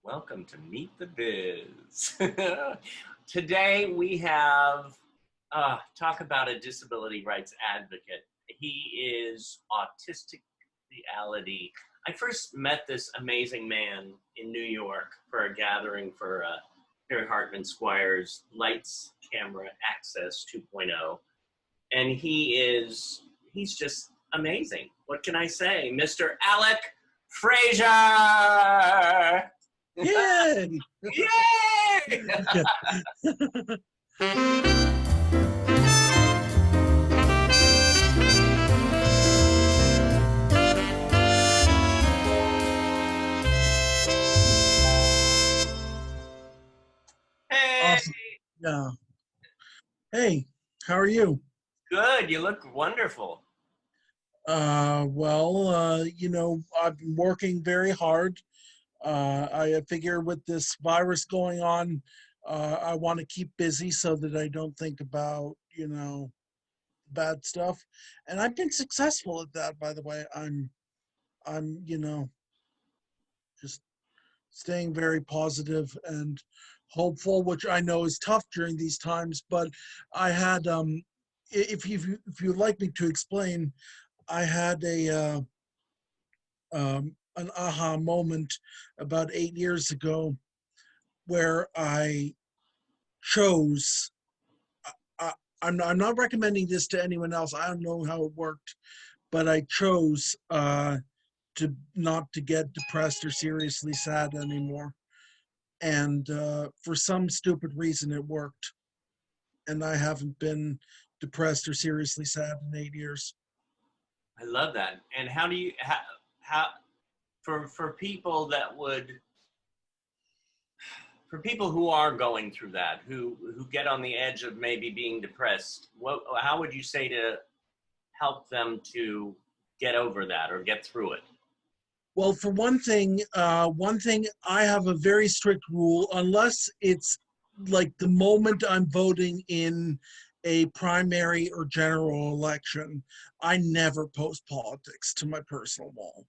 Welcome to Meet the Biz. Today we have talk about a disability rights advocate. He is autistic reality. I first met this amazing man in New York for a gathering for Terry Hartman Squire's Lights, Camera, Access 2.0. And he's just amazing. What can I say? Mr. Alec Frazier! Yay! Yay! Hey, Awesome. Yeah. Hey, how are you? good. You look wonderful. I've been working very hard. I figure with this virus going on, I want to keep busy so that I don't think about, bad stuff. And I've been successful at that, by the way. I'm just staying very positive and hopeful, which I know is tough during these times. But I had, if you'd like me to explain, I had an aha moment about 8 years ago where I chose. I'm not recommending this to anyone else. I don't know how it worked, but I chose to not to get depressed or seriously sad anymore. And for some stupid reason, it worked. And I haven't been depressed or seriously sad in 8 years. I love that. And how do you how for people that would for people who are going through that, who get on the edge of maybe being depressed, how would you say to help them to get over that or get through it? Well, for one thing, I have a very strict rule. Unless it's like the moment I'm voting in a primary or general election, I never post politics to my personal wall.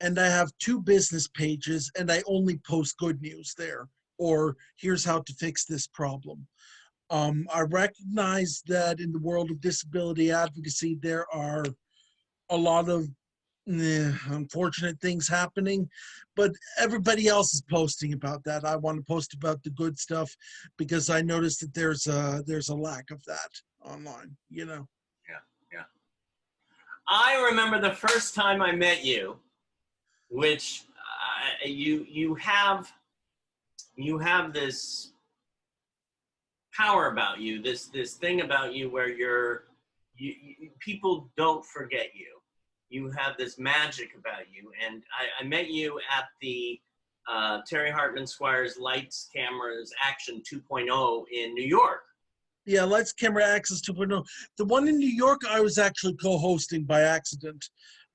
And I have two business pages, and I only post good news there, or here's how to fix this problem. I recognize that in the world of disability advocacy, there are a lot of unfortunate things happening, but everybody else is posting about that. I want to post about the good stuff because I noticed that there's a lack of that online. Yeah, yeah. I remember the first time I met you, which you have this power about you, this thing about you where people don't forget you. You have this magic about you, and I met you at the Terry Hartman Squire's Lights, Cameras, Action 2.0 in New York. Yeah, Lights, Camera, Access 2.0. The one in New York, I was actually co-hosting by accident.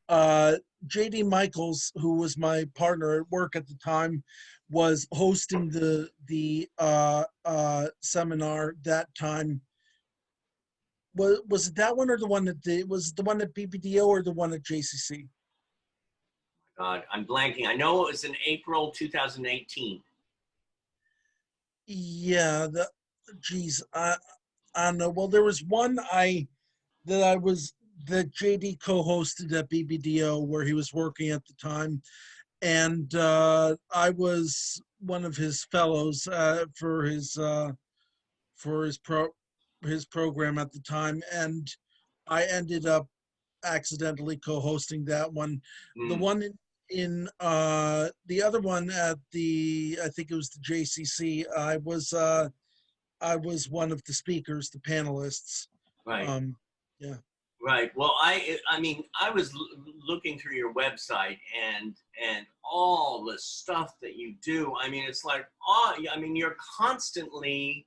JD Michaels, who was my partner at work at the time, was hosting the seminar that time. Was it that one or the one was the one at BBDO or the one at JCC? God, I'm blanking. I know it was in April 2018. Yeah, I don't know. Well, there was one that JD co-hosted at BBDO where he was working at the time, and I was one of his fellows for his program at the time, and I ended up accidentally co-hosting that one. The one in the other one at I think it was the JCC. I was one of the speakers, the panelists. Right. Yeah. Right. Well, I mean, I was looking through your website and all the stuff that you do. I mean, it's like, I mean, you're constantly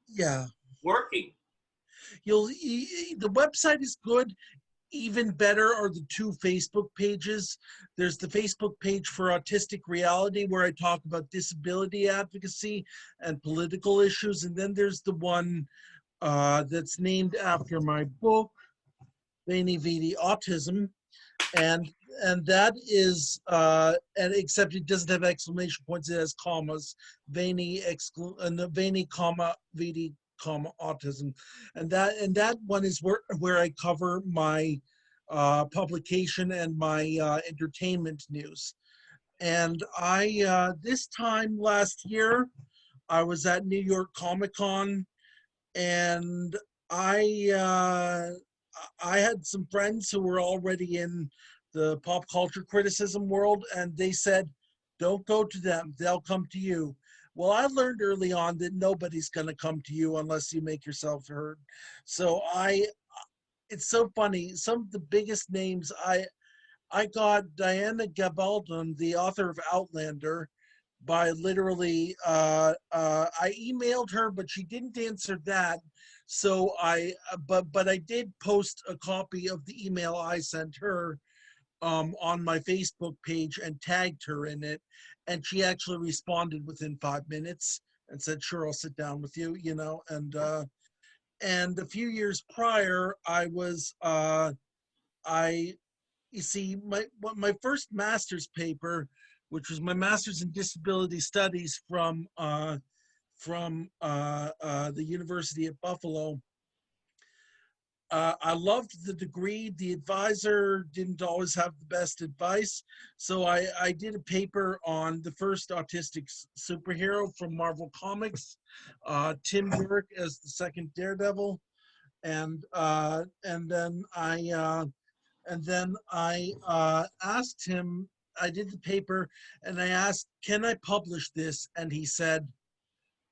working. The website is good. Even better are the two Facebook pages. There's the Facebook page for Autistic Reality, where I talk about disability advocacy and political issues. And then there's the one that's named after my book, Veni Vidi Autism. and that is and except it doesn't have exclamation points, it has commas, Veni Veni comma VD comma autism, and that one is where I cover my publication and my entertainment news. And I this time last year I was at New York Comic Con, and I uh, I had some friends who were already in the pop culture criticism world, and they said, "Don't go to them; they'll come to you." Well, I learned early on that nobody's going to come to you unless you make yourself heard. So it's so funny. Some of the biggest names I got Diana Gabaldon, the author of Outlander, by literally I emailed her, but she didn't answer that. So but I did post a copy of the email I sent her on my Facebook page and tagged her in it, and she actually responded within 5 minutes and said, "Sure, I'll sit down with you," you know. And a few years prior, I you see, my first master's paper, which was my master's in disability studies from the University at Buffalo. I loved the degree. The advisor didn't always have the best advice, so I did a paper on the first autistic superhero from Marvel Comics, Tim Burke as the second Daredevil, and then I asked him. I did the paper, and I asked, "Can I publish this?" And he said,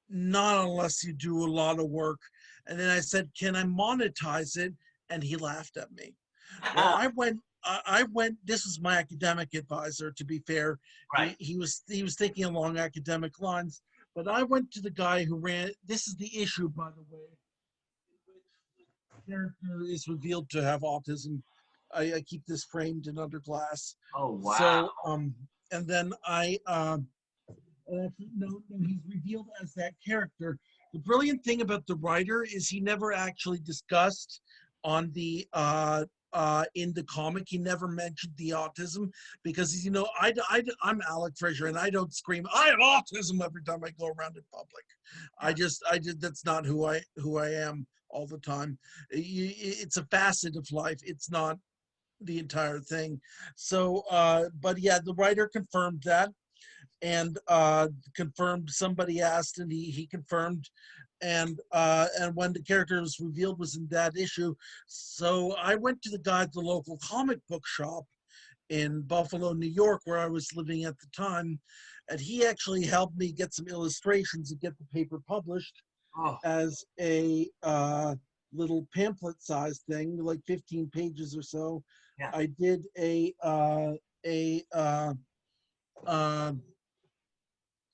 "Not unless you do a lot of work." And then I said, "Can I monetize it?" And he laughed at me. Well, I went. This was my academic advisor. To be fair, Right. he was thinking along academic lines. But I went to the guy who ran. This is the issue, by the way. The character is revealed to have autism. I keep this framed in under glass. Oh, wow. So and then no, he's revealed as that character. The brilliant thing about the writer is he never actually discussed on the in the comic. He never mentioned the autism because you know I'm Alec Frazier and I don't scream I have autism every time I go around in public. I just that's not who I am all the time. It's a facet of life. It's not the entire thing. So, but yeah, the writer confirmed that and confirmed. Somebody asked, and he confirmed. And when the character was revealed was in that issue, so I went to the guy at the local comic book shop in Buffalo, New York, where I was living at the time, and he actually helped me get some illustrations and get the paper published Oh, as a little pamphlet-sized thing, like 15 pages or so. yeah. I did a uh,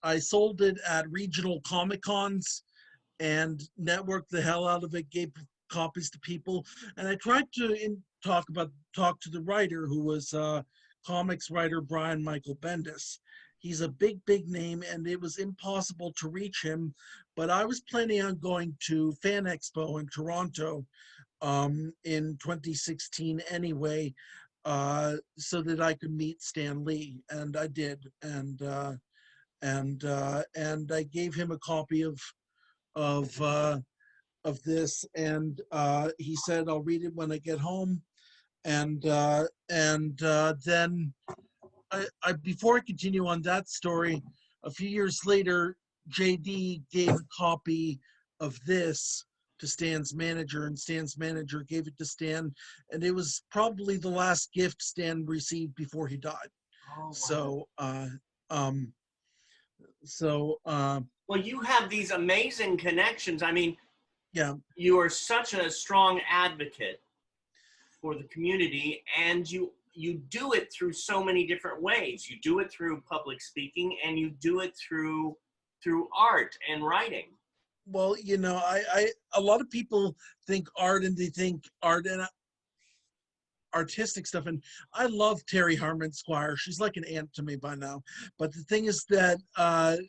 I sold it at regional Comic Cons and networked the hell out of it, gave copies to people, and I tried to talk to the writer who was comics writer Brian Michael Bendis. He's a big name, and it was impossible to reach him. But I was planning on going to Fan Expo in Toronto in 2016 anyway, so that I could meet Stan Lee, and I did, and I gave him a copy of this, and he said I'll read it when I get home, and then I before I continue on that story, a few years later, JD gave a copy of this to Stan's manager, and Stan's manager gave it to Stan, and it was probably the last gift Stan received before he died. Oh, wow. So, um, so Well, you have these amazing connections. I mean, yeah. you are such a strong advocate for the community, and you do it through so many different ways. You do it through public speaking, and you do it through art and writing. Well, you know, a lot of people think art and they think art and artistic stuff, and I love Terry Harmon Squire. She's like an aunt to me by now. But the thing is that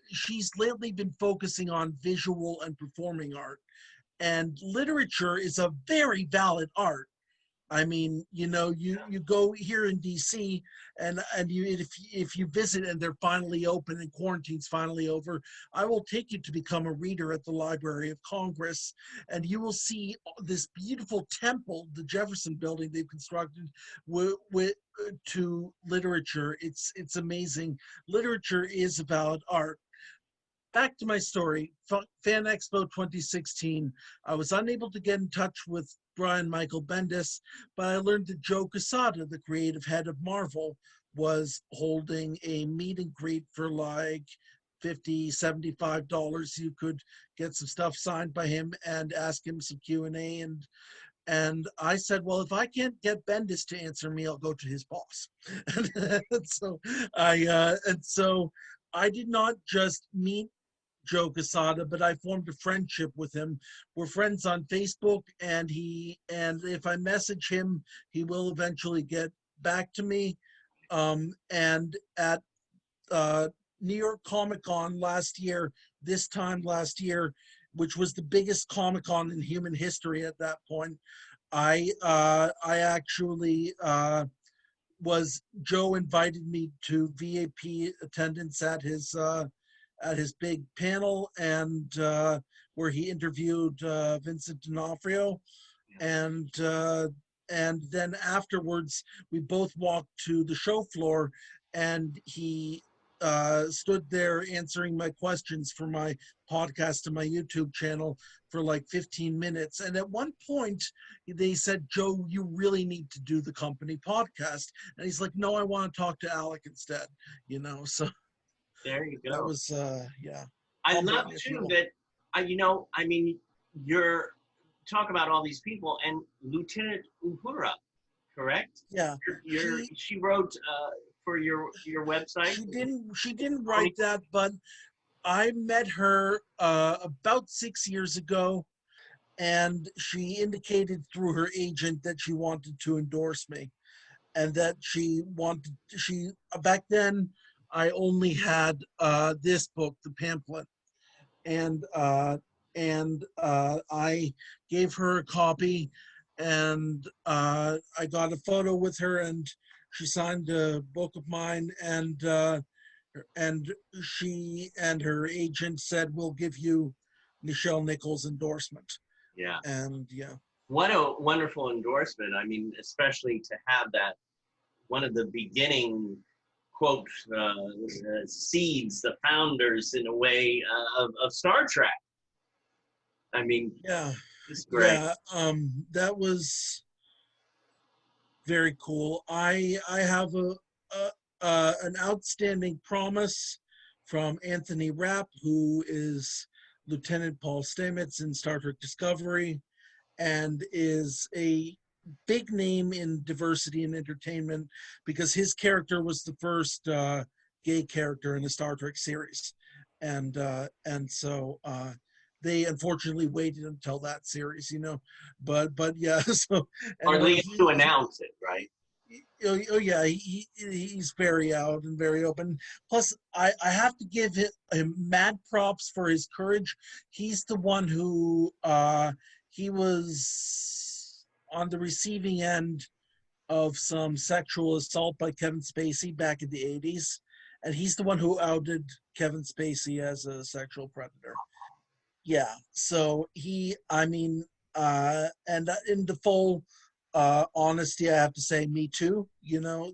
she's lately been focusing on visual and performing art, and literature is a very valid art. I mean, you know, you go here in DC, and you if you visit and they're finally open and quarantine's finally over, I will take you to become a reader at the Library of Congress, and you will see this beautiful temple, the Jefferson Building they've constructed with to literature. It's amazing. Literature is about art. Back to my story. Fan Expo 2016. I was unable to get in touch with Brian Michael Bendis, but I learned that Joe Quesada, the creative head of Marvel, was holding a meet and greet for like $50, $75. You could get some stuff signed by him and ask him some Q&A. And I said, well, if I can't get Bendis to answer me, I'll go to his boss. And so I did not just meet Joe Quesada, but I formed a friendship with him. We're friends on Facebook, and if I message him, he will eventually get back to me. And at New York Comic Con this time last year, which was the biggest Comic Con in human history at that point, I actually was Joe invited me to VAP attendance at his big panel, and where he interviewed Vincent D'Onofrio, and then afterwards we both walked to the show floor, and he stood there answering my questions for my podcast and my YouTube channel for like 15 minutes. And at one point, they said, Joe, you really need to do the company podcast. And he's like, no, I want to talk to Alec instead, you know, so There you that go. was, yeah. I Humbling, love if you too will. that, you know, I mean, you're talk about all these people and Lieutenant Uhura, correct? Yeah, She wrote for your website. she didn't write that, but I met her about 6 years ago, and she indicated through her agent that she wanted to endorse me, and that she back then I only had this book, the pamphlet, and I gave her a copy, and I got a photo with her, and she signed a book of mine, and she and her agent said, we'll give you Nichelle Nichols' endorsement. Yeah. And yeah. What a wonderful endorsement. I mean, especially to have that one of the beginning quote seeds, the founders in a way of Star Trek. I mean, Yeah. it's great. Yeah. That was very cool. I have an outstanding promise from Anthony Rapp, who is Lieutenant Paul Stamets in Star Trek Discovery, and is a big name in diversity and entertainment because his character was the first gay character in a Star Trek series, and so they unfortunately waited until that series, you know, but yeah. So Or at anyway, least to announce it, right? oh yeah, he's very out and very open. Plus, I have to give him mad props for his courage. He's the one who he was on the receiving end of some sexual assault by Kevin Spacey back in the 80s, and he's the one who outed Kevin Spacey as a sexual predator. Yeah, so I mean, and in the full honesty, I have to say, me too, you know,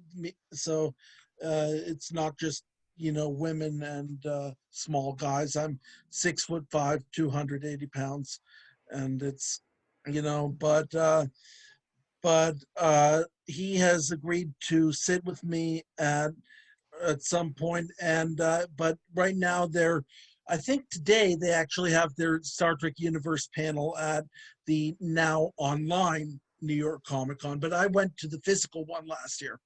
so it's not just, you know, women and small guys. I'm 6'5", 280 pounds, and it's, you know, but he has agreed to sit with me at some point, and but right now I think today they actually have their Star Trek Universe panel at the now online New York Comic Con, but I went to the physical one last year.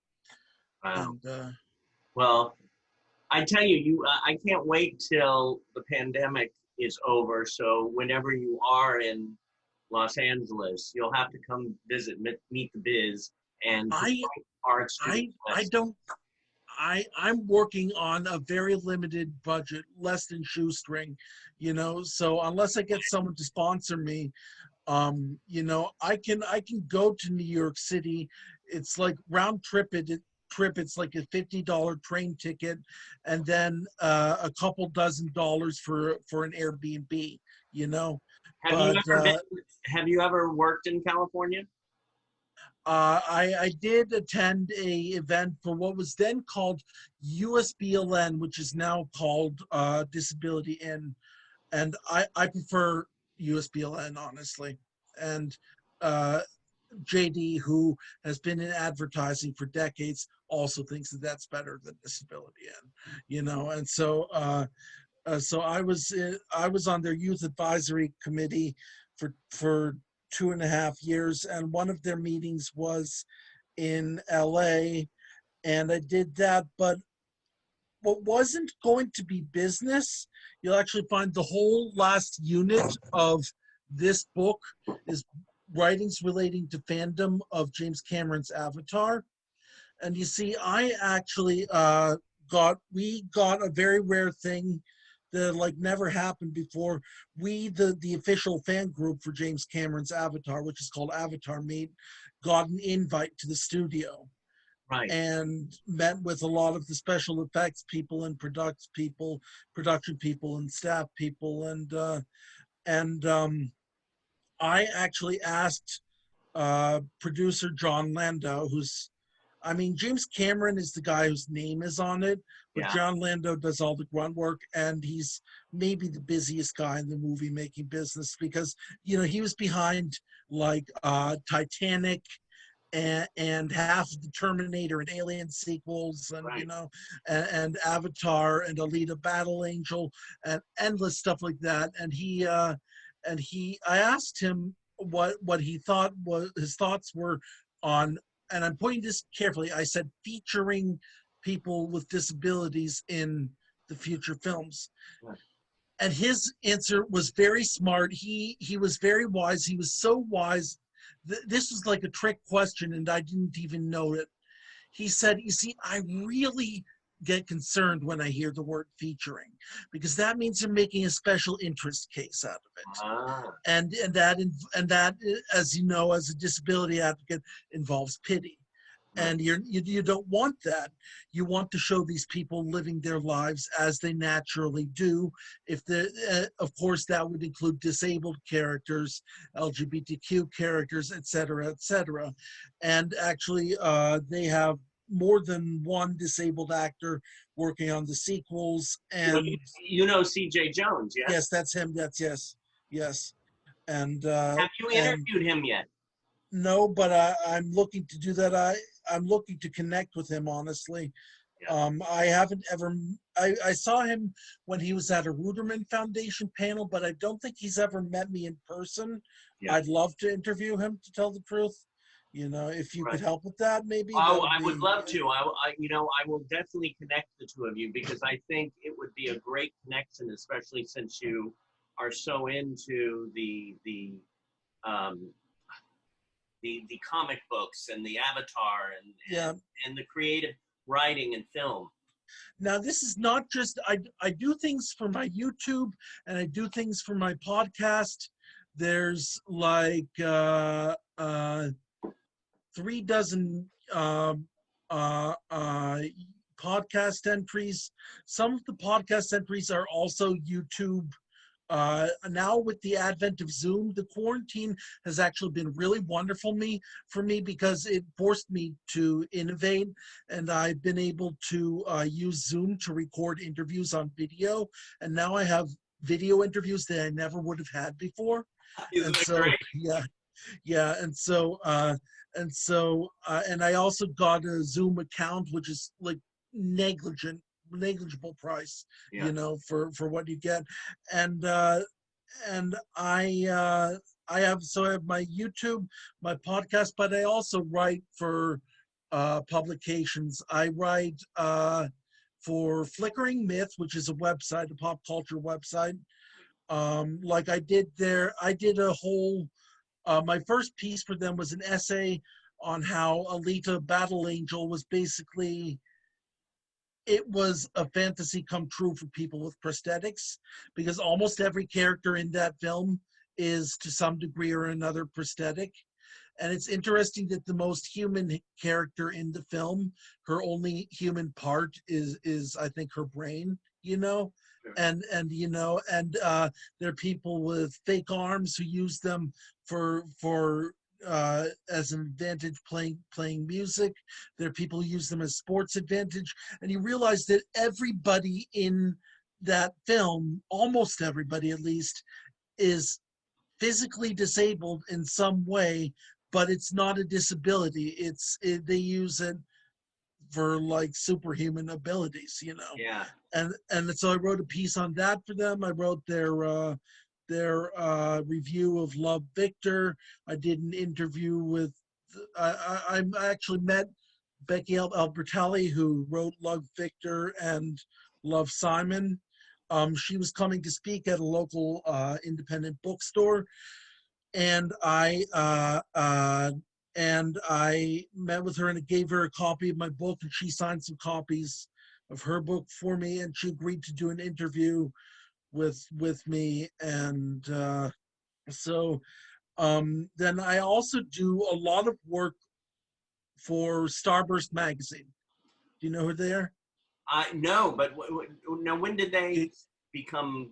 Wow. And Well, I tell you, I can't wait till the pandemic is over. So whenever you are in Los Angeles, you'll have to come visit Meet the Biz and I art student. I don't I'm working on a very limited budget, less than shoestring, you know. So unless I get someone to sponsor me, You know, I can go to New York City. It's like round trip. It's like a $50 train ticket, and then a couple dozen dollars for an Airbnb. You know, Have you but ever been? Have you ever worked in California? I did attend a event for what was then called USBLN, which is now called Disability In, and I prefer USBLN honestly. And uh, JD, who has been in advertising for decades, also thinks that that's better than Disability In, you know. And so I was on their youth advisory committee for 2.5 years, and one of their meetings was in LA, and I did that. But what wasn't going to be business, you'll actually find the whole last unit of this book is writings relating to fandom of James Cameron's Avatar. And you see, I actually we got a very rare thing that like never happened before. We, the official fan group for James Cameron's Avatar, which is called Avatar Meet, got an invite to the studio Right. and met with a lot of the special effects people and production people and staff people. And I actually asked producer John Landau, who's, I mean, James Cameron is the guy whose name is on it, but Yeah. John Landau does all the grunt work, and he's maybe the busiest guy in the movie making business because, you know, he was behind like Titanic and half of the Terminator and Alien sequels, and you Right. know, and Avatar and Alita Battle Angel and endless stuff like that. I asked him what he thought was his thoughts were on, and I'm pointing this carefully. I said featuring people with disabilities in the future films. Right. And his answer was very smart. He was very wise. He was so wise. This was like a trick question, and I didn't even know it. He said, "You see, I really get concerned when I hear the word featuring, because that means you're making a special interest case out of it, Ah. and that, as you know, as a disability advocate, involves pity." Right. And you don't want that. You want to show these people living their lives as they naturally do. If the Of course, that would include disabled characters, LGBTQ characters, etc., etc. And actually, they have more than one disabled actor working on the sequels. Well, And you know C.J. Jones, yes, yes? that's him. That's yes, yes. And Have you and interviewed him yet? no, but I'm looking to do that. I'm looking to connect with him, honestly. Yeah. I haven't ever. I saw him when he was at a Ruderman Foundation panel, but I don't think he's ever met me in person. Yeah. I'd love to interview him, to tell the truth. You know, if you Right. could help with that, maybe that Oh, would I would be. love to. I will definitely connect the two of you because I think it would be a great connection, especially since you are so into um, the comic books and the Avatar Yeah. and the creative writing and film. Now, this is not just I do things for my YouTube and I do things for my podcast. There's like 3 dozen podcast entries. Some of the podcast entries are also YouTube. Now with the advent of Zoom, the quarantine has actually been really wonderful for me because it forced me to innovate, and I've been able to use Zoom to record interviews on video, and now I have video interviews that I never would have had before. Isn't And it so great? yeah, and I also got a Zoom account, which is like negligible price, Yeah. you know, for what you get. And uh and i uh i have so I have my YouTube, my podcast, but I also write for publications. I write for Flickering Myth, which is a website, a pop culture website. Like I did a whole my first piece for them was an essay on how Alita Battle Angel was basically, it was a fantasy come true for people with prosthetics, because almost every character in that film is to some degree or another prosthetic. And it's interesting that the most human character in the film, her only human part is I think her brain, you know, Sure. and you know, and there are people with fake arms who use them for as an advantage playing music. There are people who use them as sports advantage, and you realize that everybody in that film, almost everybody at least, is physically disabled in some way, but it's not a disability. They use it for like superhuman abilities, you know. Yeah. And so I wrote a piece on that for them. I wrote their review of Love Victor. I did an interview with I actually met Becky Albertelli, who wrote Love Victor and Love Simon. She was coming to speak at a local independent bookstore, and I met with her and gave her a copy of my book, and she signed some copies of her book for me, and she agreed to do an interview with me, and so then I also do a lot of work for Starburst magazine. Do you know who they are? I no, but now when did they It, become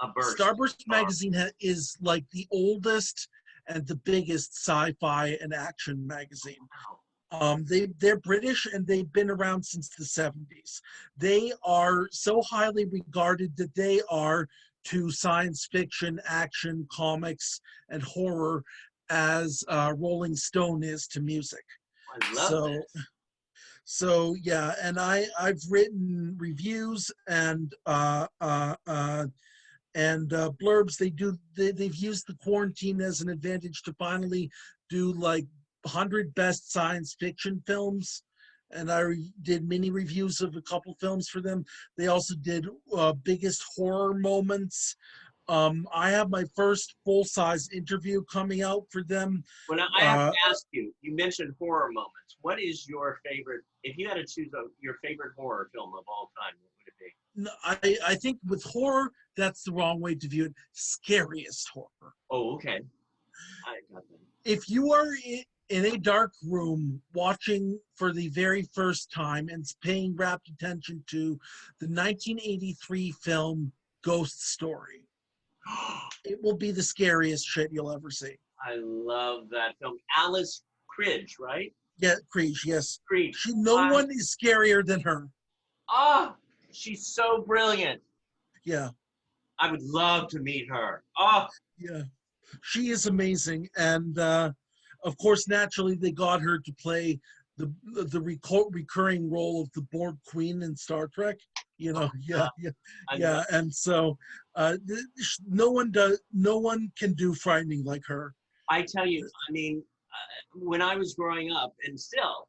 a burst? Starburst Star? magazine is like the oldest and the biggest sci-fi and action magazine. Wow. They're British and they've been around since the 70s. They are so highly regarded that they are to science fiction, action, comics, and horror as Rolling Stone is to music. I love So this. so yeah, and I've written reviews and blurbs. They've used the quarantine as an advantage to finally do like 100 best science fiction films, and did mini reviews of a couple films for them. They also did biggest horror moments. I have my first full-size interview coming out for them. Well, now I have to uh, ask you. You mentioned horror moments. What is your favorite? If you had to choose your favorite horror film of all time, what would it be? I think with horror, that's the wrong way to view it. Scariest horror. Oh, okay. I got that. If you are in a dark room watching for the very first time and paying rapt attention to the 1983 film Ghost Story, it will be the scariest shit you'll ever see. I love that film. Alice Cridge, right? Yeah, Creech, yes. Cridge. No one is scarier than her. Ah, she's so brilliant. Yeah, I would love to meet her. Oh, yeah. She is amazing. And of course, naturally, they got her to play the recurring role of the Borg Queen in Star Trek. You know, yeah, yeah, I love. yeah. And so no one can do frightening like her. I tell you, I mean, when I was growing up, and still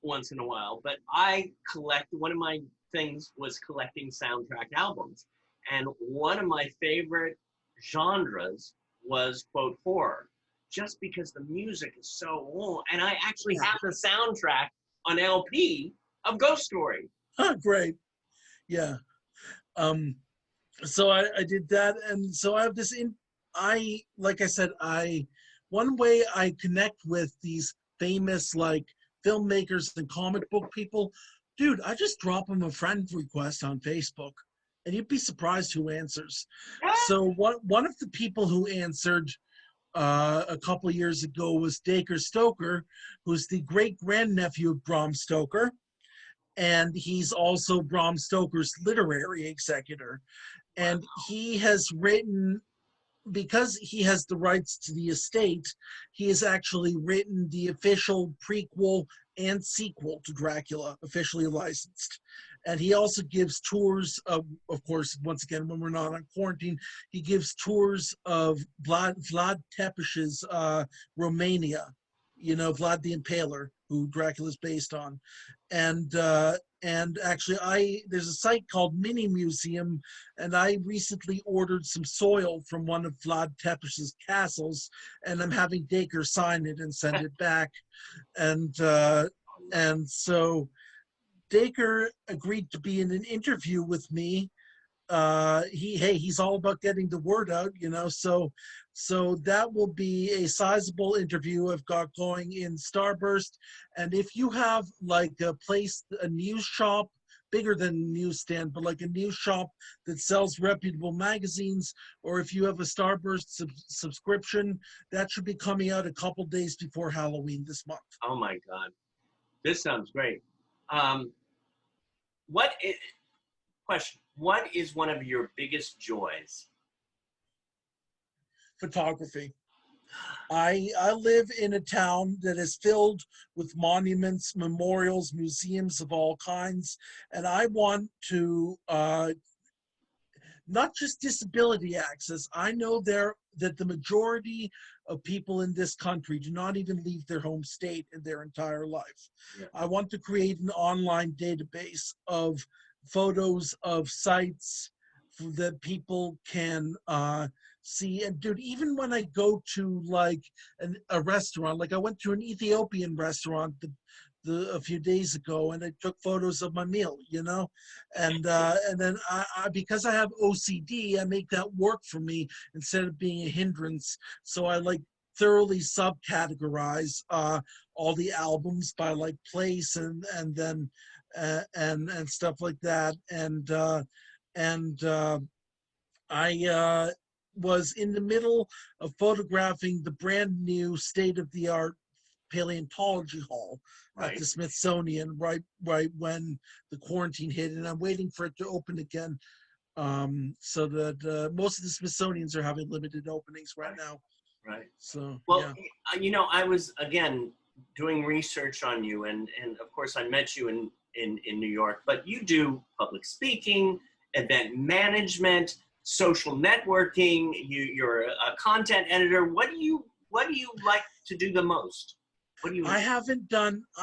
once in a while, but I collect. One of my things was collecting soundtrack albums, and one of my favorite genres was quote horror, just because the music is so old, and I actually have the soundtrack on LP of Ghost Story. Oh, great. Yeah. So I did that, and so I have this like I said, one way I connect with these famous like filmmakers and comic book people, dude, I just drop them a friend request on Facebook, and you'd be surprised who answers. So one of the people who answered a couple of years ago was Dacre Stoker, who's the great grandnephew of Bram Stoker, and he's also Bram Stoker's literary executor. And he has written, because he has the rights to the estate, he has actually written the official prequel and sequel to Dracula, officially licensed. And he also gives tours of course, once again, when we're not on quarantine, he gives tours of Vlad Tepes's Romania, you know, Vlad the Impaler, who Dracula's based on. And actually, there's a site called Mini Museum, and I recently ordered some soil from one of Vlad Tepes's castles, and I'm having Dacre sign it and send it back. And so Dacre agreed to be in an interview with me he's all about getting the word out, you know. So that will be a sizable interview I've got going in Starburst. And if you have like a place, a news shop, bigger than a newsstand, but like a news shop that sells reputable magazines, or if you have a Starburst subscription, that should be coming out a couple days before Halloween this month. Oh my God, this sounds great. Um, what is, question? What is one of your biggest joys? Photography. I live in a town that is filled with monuments, memorials, museums of all kinds, and I want to not just disability access. I know that the majority of people in this country do not even leave their home state in their entire life. Yeah. I want to create an online database of photos of sites that people can see. And dude, even when I go to like a restaurant, like I went to an Ethiopian restaurant a few days ago, and I took photos of my meal, you know, and then I because I have OCD, I make that work for me instead of being a hindrance. So I like thoroughly subcategorize all the albums by like place and then and stuff like that. And I was in the middle of photographing the brand new state of the art paleontology hall at Right. the Smithsonian right when the quarantine hit, and I'm waiting for it to open again. So that most of the Smithsonians are having limited openings right now. Right. So Well, yeah. you know, I was again doing research on you, and of course I met you in New York, but you do public speaking, event management, social networking. You're a content editor. What do you like to do the most? What do you enjoy? I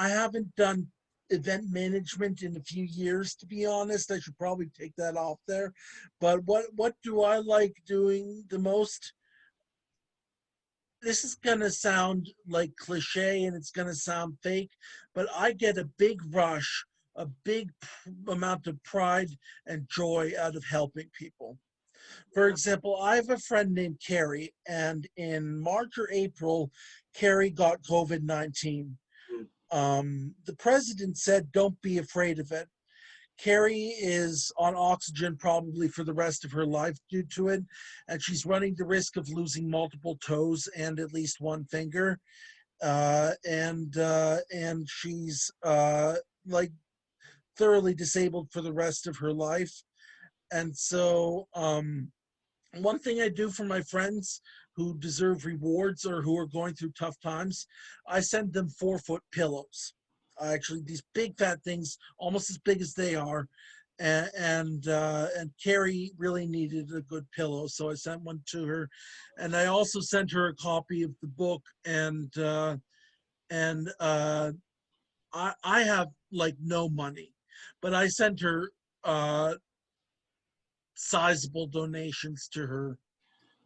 haven't done event management in a few years, to be honest. I should probably take that off there. But what do I like doing the most? This is gonna sound like cliche and it's gonna sound fake, but I get a big rush, a big amount of pride and joy out of helping people. For example, I have a friend named Carrie, and in March or April, Carrie got COVID-19. Mm. The president said, "Don't be afraid of it." Carrie is on oxygen probably for the rest of her life due to it, and she's running the risk of losing multiple toes and at least one finger. And she's like thoroughly disabled for the rest of her life. And so, one thing I do for my friends who deserve rewards or who are going through tough times, I send them 4-foot pillows. Actually, these big fat things, almost as big as they are, and Carrie really needed a good pillow, so I sent one to her, and I also sent her a copy of the book, and I have like no money, but I sent her uh, sizable donations to her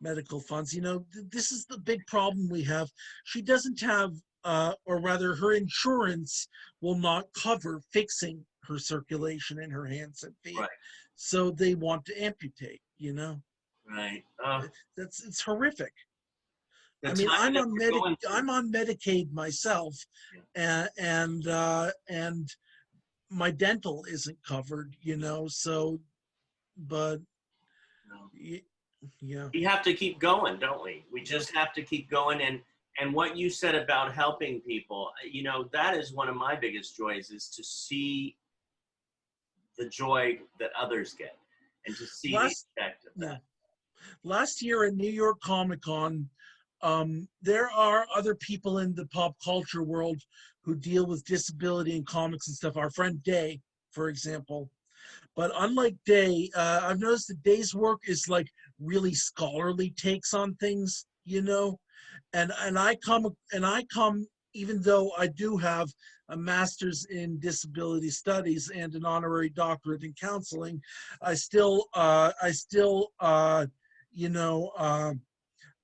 medical funds. You know, this is the big problem we have. She doesn't have, or rather, her insurance will not cover fixing her circulation in her hands and feet. Right. So they want to amputate, you know? Right. It's horrific. The I mean, time that we're going through. I'm on Medicaid myself, Yeah. and my dental isn't covered, you know, so but No. yeah. We have to keep going, don't we? We just have to keep going. And what you said about helping people, you know, that is one of my biggest joys, is to see the joy that others get and to see the Last effect of yeah. that. Last year in New York Comic Con, there are other people in the pop culture world who deal with disability in comics and stuff. Our friend Day, for example. But unlike Day, I've noticed that Day's work is like really scholarly takes on things, you know. And I come even though I do have a master's in disability studies and an honorary doctorate in counseling, I still you know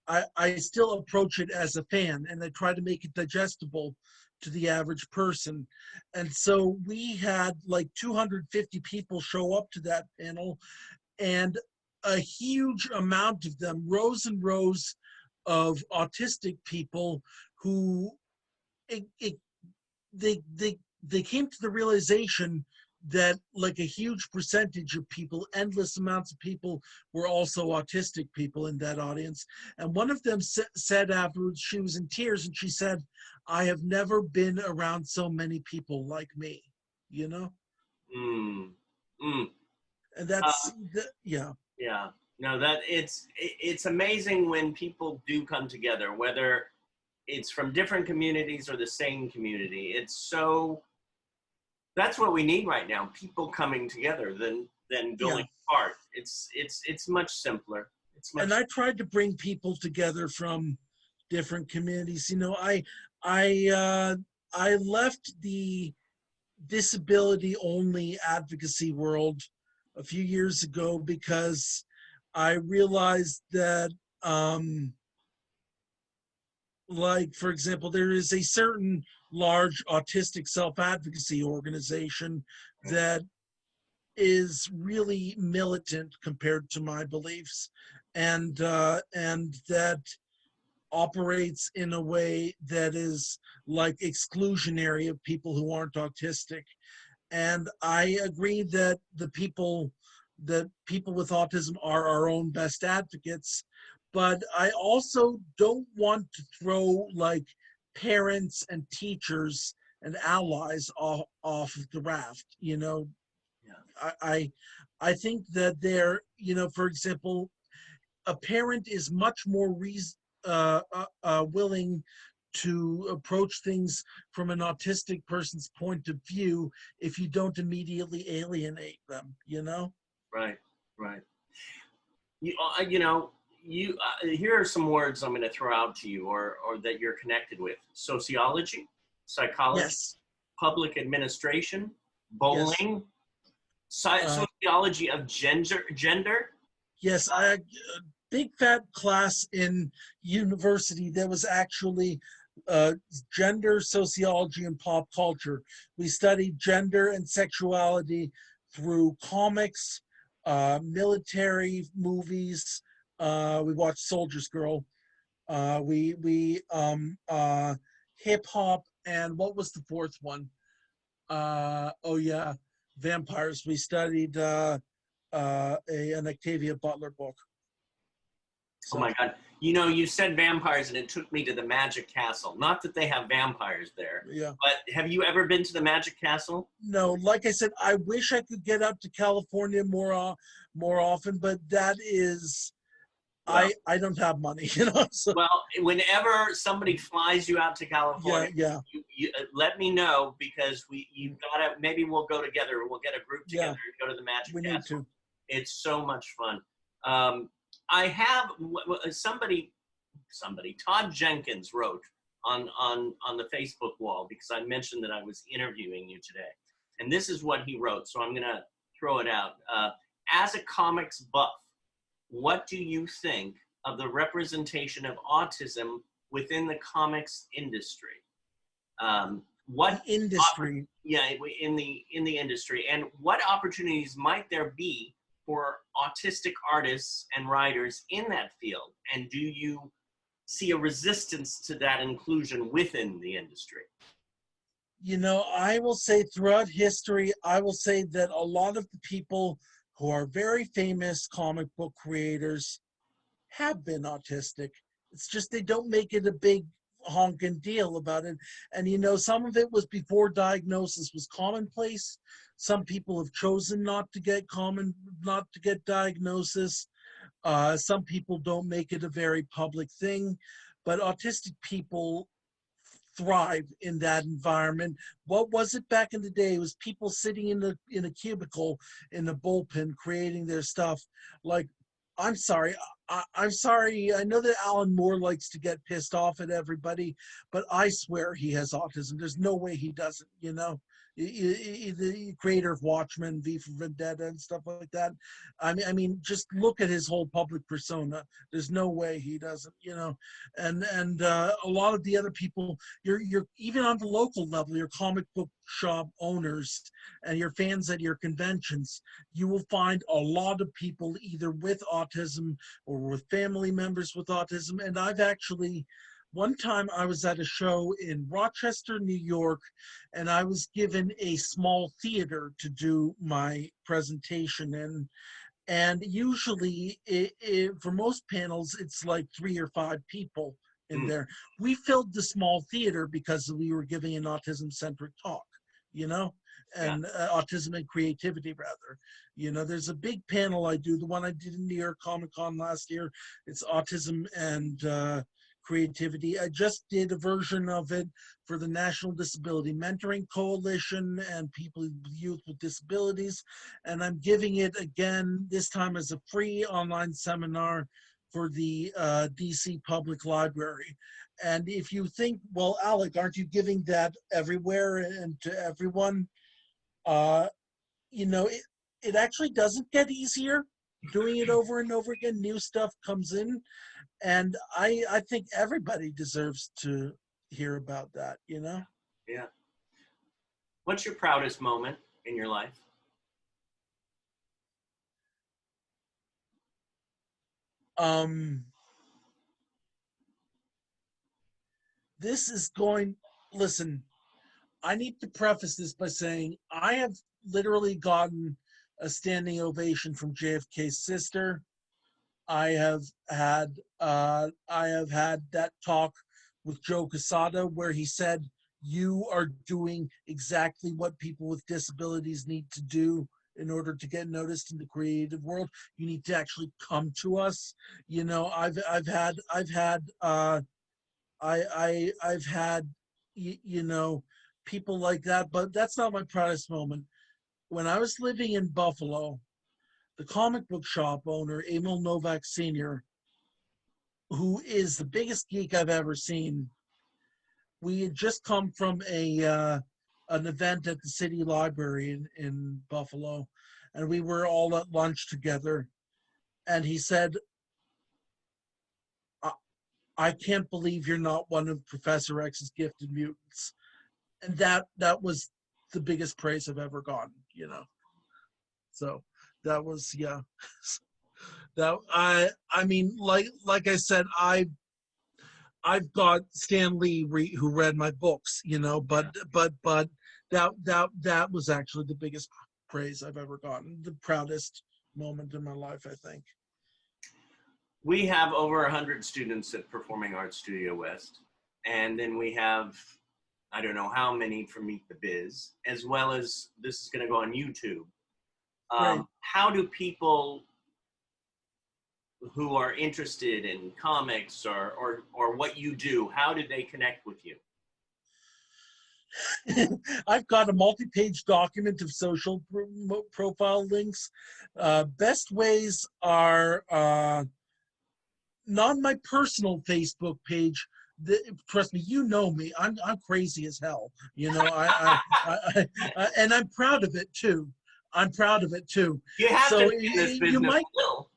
I still approach it as a fan, and I try to make it digestible to the average person. And so we had like 250 people show up to that panel, and a huge amount of them, rows and rows of autistic people who it, it, they came to the realization that like a huge percentage of people, endless amounts of people, were also autistic people in that audience. And one of them said afterwards, she was in tears, and she said, I have never been around so many people like me, you know? Mm. Mm. And Uh, yeah. yeah. No, that it's amazing when people do come together, whether it's from different communities or the same community. It's so that's what we need right now, people coming together than Yeah. going apart. It's much simpler. It's And much. I tried to bring people together from different communities. You know, I left the disability only advocacy world a few years ago because I realized that, like, for example, there is a certain large autistic self advocacy organization that is really militant compared to my beliefs, and that operates in a way that is like exclusionary of people who aren't autistic. And I agree that people with autism are our own best advocates, but I also don't want to throw like parents and teachers and allies off of the raft. You know, Yeah. I I, I think that they're, you know, for example, a parent is much more willing to approach things from an autistic person's point of view if you don't immediately alienate them, you know? Right. Right. You know, you here are some words I'm going to throw out to you, or that you're connected with: sociology, psychology, Yes, public administration, yes, bowling, uh, sociology of gender. yes. I had a big fat class in university that was actually uh, gender sociology and pop culture. We studied gender and sexuality through comics, military movies. We watched Soldier's Girl. We hip hop, and what was the fourth one? Oh yeah, vampires. We studied an Octavia Butler book. Oh So my God. You know, you said vampires and it took me to the Magic Castle. Not that they have vampires there, yeah. but have you ever been to the Magic Castle? No, like I said, I wish I could get up to California more often, but that is Well, I don't have money, you know. So well, whenever somebody flies you out to yeah, California, yeah, you let me know because you gotta, maybe we'll go together. We'll get a group together yeah. and go to the Magic We need Castle. to. It's so much fun. Um, I have somebody, Todd Jenkins wrote on the Facebook wall, because I mentioned that I was interviewing you today. And this is what he wrote, so I'm going to throw it out. As a comics buff, what do you think of the representation of autism within the comics industry? The What industry. yeah, in the industry, and what opportunities might there be for autistic artists and writers in that field? And do you see a resistance to that inclusion within the industry? You know, I will say throughout history, I will say that a lot of the people who are very famous comic book creators have been autistic. It's just they don't make it a big honking deal about it. And you know, some of it was before diagnosis was commonplace. Some people have chosen not to get diagnosis. Some people don't make it a very public thing, but autistic people thrive in that environment. What was it back in the day? It was people sitting in a cubicle in a bullpen creating their stuff. Like, I'm sorry, I'm sorry. I know that Alan Moore likes to get pissed off at everybody, but I swear he has autism. There's no way he doesn't. You know, The creator of Watchmen, V for Vendetta, and stuff like that. I mean, just look at his whole public persona. There's no way he doesn't, and a lot of the other people, you're even on the local level, your comic book shop owners and your fans at your conventions, you will find a lot of people either with autism or with family members with autism. And I've actually, one time I was at a show in Rochester, New York, and I was given a small theater to do my presentation in. And usually, for most panels, it's like 3 or 5 people in Mm, there. We filled the small theater because we were giving an autism-centric talk, you know, yeah. and autism and creativity, rather. There's a big panel I do, the one I did in New York Comic Con last year. It's autism and creativity. I just did a version of it for the National Disability Mentoring Coalition and people, youth with disabilities. And I'm giving it again, this time as a free online seminar for the DC Public Library. And if you think, well, Alec, aren't you giving that everywhere and to everyone? Uh, it actually doesn't get easier doing it over and over again. New stuff comes in, and I think everybody deserves to hear about that. Yeah. What's your proudest moment in your life? Um, this is going. Listen, I need to preface this by saying I have literally gotten a standing ovation from JFK's sister. I have had that talk with Joe Quesada where he said, "You are doing exactly what people with disabilities need to do in order to get noticed in the creative world. You need to actually come to us." I've had people like that, but that's not my proudest moment. When I was living in Buffalo, the comic book shop owner, Emil Novak Sr., who is the biggest geek I've ever seen, we had just come from an event at the city library in Buffalo, and we were all at lunch together. And he said, I, I can't believe you're not one of Professor X's gifted mutants. And that was the biggest praise I've ever gotten. So that was, yeah. That I mean, like I said, I've got Stan Lee who read my books, but Yeah. that was actually the biggest praise I've ever gotten, the proudest moment in my life, I think. We have over 100 students at Performing Arts Studio West. And then we have, I don't know how many from Meet the Biz, as well as this is going to go on YouTube. Great. How do people who are interested in comics or what you do, how do they connect with you? I've got a multi-page document of social profile links. Best ways are not my personal Facebook page. Trust me, you know me. I'm crazy as hell. And I'm proud of it too. I'm proud of it too. You have So to be in this you business might still.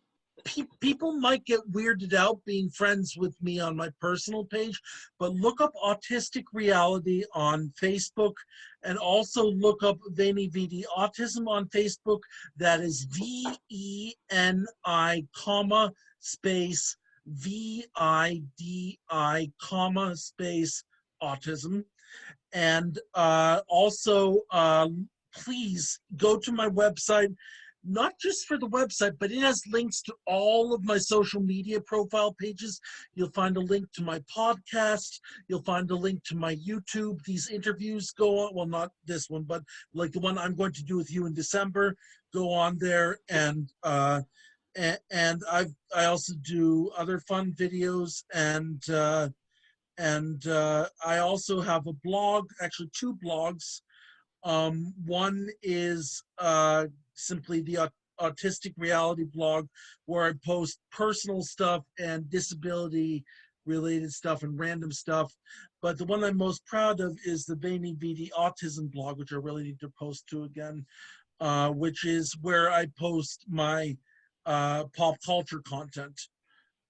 people might get weirded out being friends with me on my personal page, but look up Autistic Reality on Facebook, and also look up Veni Vidi Autism on Facebook. That is VENI, comma, space VIDI, comma, space autism. And also, please go to my website, not just for the website, but it has links to all of my social media profile pages. You'll find a link to my podcast. You'll find a link to my YouTube. These interviews go on, well, not this one, but like the one I'm going to do with you in December, go on there. And I also do other fun videos, and I also have a blog, actually 2 blogs. One is simply the Autistic Reality blog, where I post personal stuff and disability related stuff and random stuff. But the one I'm most proud of is the Veni Vidi Autism blog, which I really need to post to again, which is where I post my pop culture content.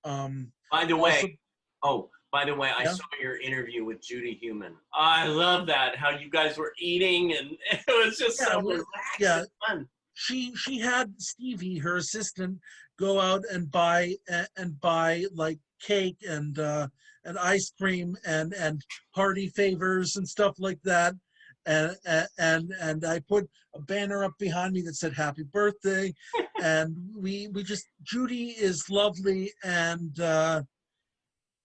By the Also, way, by the way, I yeah, saw your interview with Judy Human. I love that, how you guys were eating, and it was just yeah, so relaxed yeah. and fun. She had Stevie, her assistant, go out and buy like cake and ice cream and party favors and stuff like that. And I put a banner up behind me that said happy birthday. And we just, Judy is lovely, and uh,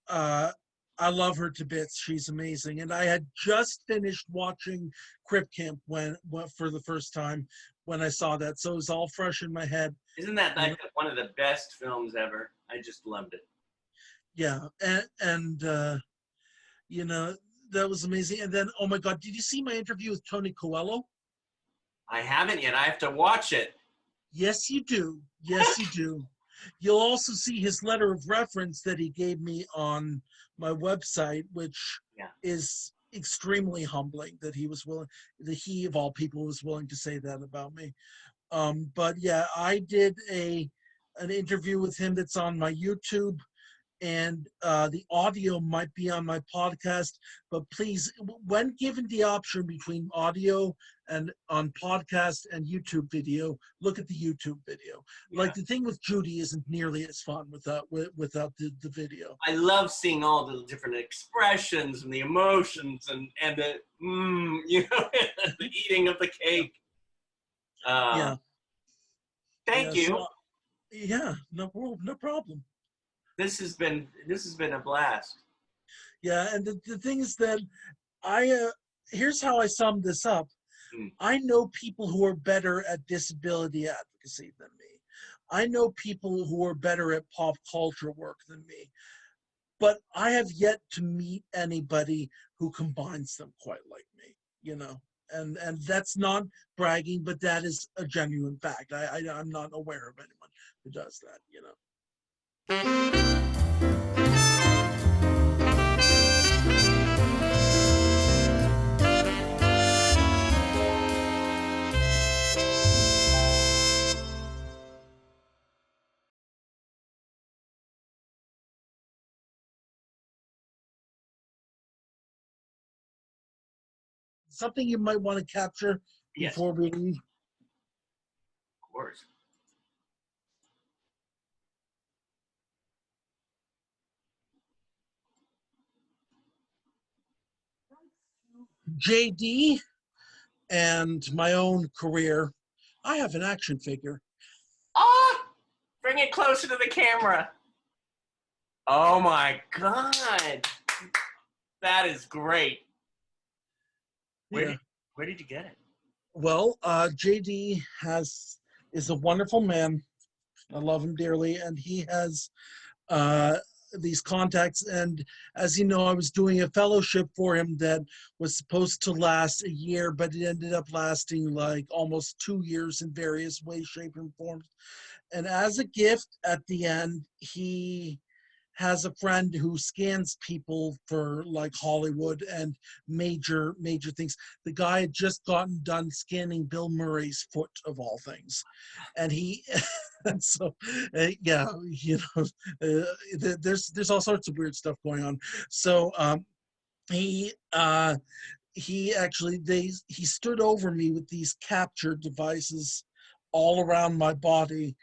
I love her to bits. She's amazing. And I had just finished watching Crip Camp when for the first time when I saw that, so it was all fresh in my head. Isn't that And like one of the best films ever? I just loved it. yeah, and you know, that was amazing. And then, oh my God, did you see my interview with Tony Coelho? I haven't yet. I have to watch it. Yes, you do. Yes, you do. You'll also see his letter of reference that he gave me on my website, which Yeah. is extremely humbling that he was willing, that he of all people was willing to say that about me. But yeah, I did an interview with him that's on my YouTube, and the audio might be on my podcast. But please, when given the option between audio and on podcast and YouTube video, look at the YouTube video. Yeah. Like, the thing with Judy isn't nearly as fun without the video. I love seeing all the different expressions and the emotions and the the eating of the cake. Yeah. Thank Yeah. you. So, yeah. No problem. This has been a blast. Yeah, and the thing is that here's how I sum this up. I know people who are better at disability advocacy than me. I know people who are better at pop culture work than me. But I have yet to meet anybody who combines them quite like me, you know. And that's not bragging, but that is a genuine fact. I'm not aware of anyone who does that, you know. Something you might want to capture Yes, before we leave. of course. JD and my own career, I have an action figure. Ah, bring it closer to the camera. Oh my God, that is great. Where did you get it? Well, JD is a wonderful man. I love him dearly, and he has these contacts. And as you know, I was doing a fellowship for him that was supposed to last a year, but it ended up lasting like almost 2 years in various ways, shape, and forms. And as a gift at the end, he has a friend who scans people for like Hollywood and major things. The guy had just gotten done scanning Bill Murray's foot, of all things, and he and so yeah, you know, there's all sorts of weird stuff going on. So he actually he stood over me with these capture devices all around my body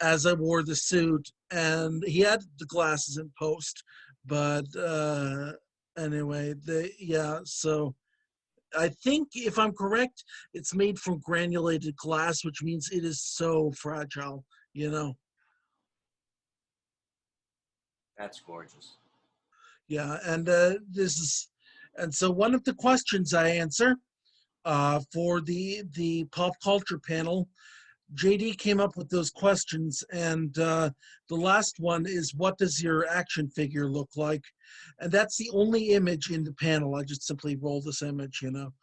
as I wore the suit, and he had the glasses in post, but anyway, so I think, if I'm correct, it's made from granulated glass, which means it is so fragile, you know. That's gorgeous. Yeah, and and so one of the questions I answer for the pop culture panel, JD came up with those questions, and the last one is, what does your action figure look like? And that's the only image in the panel. I just simply roll this image, you know.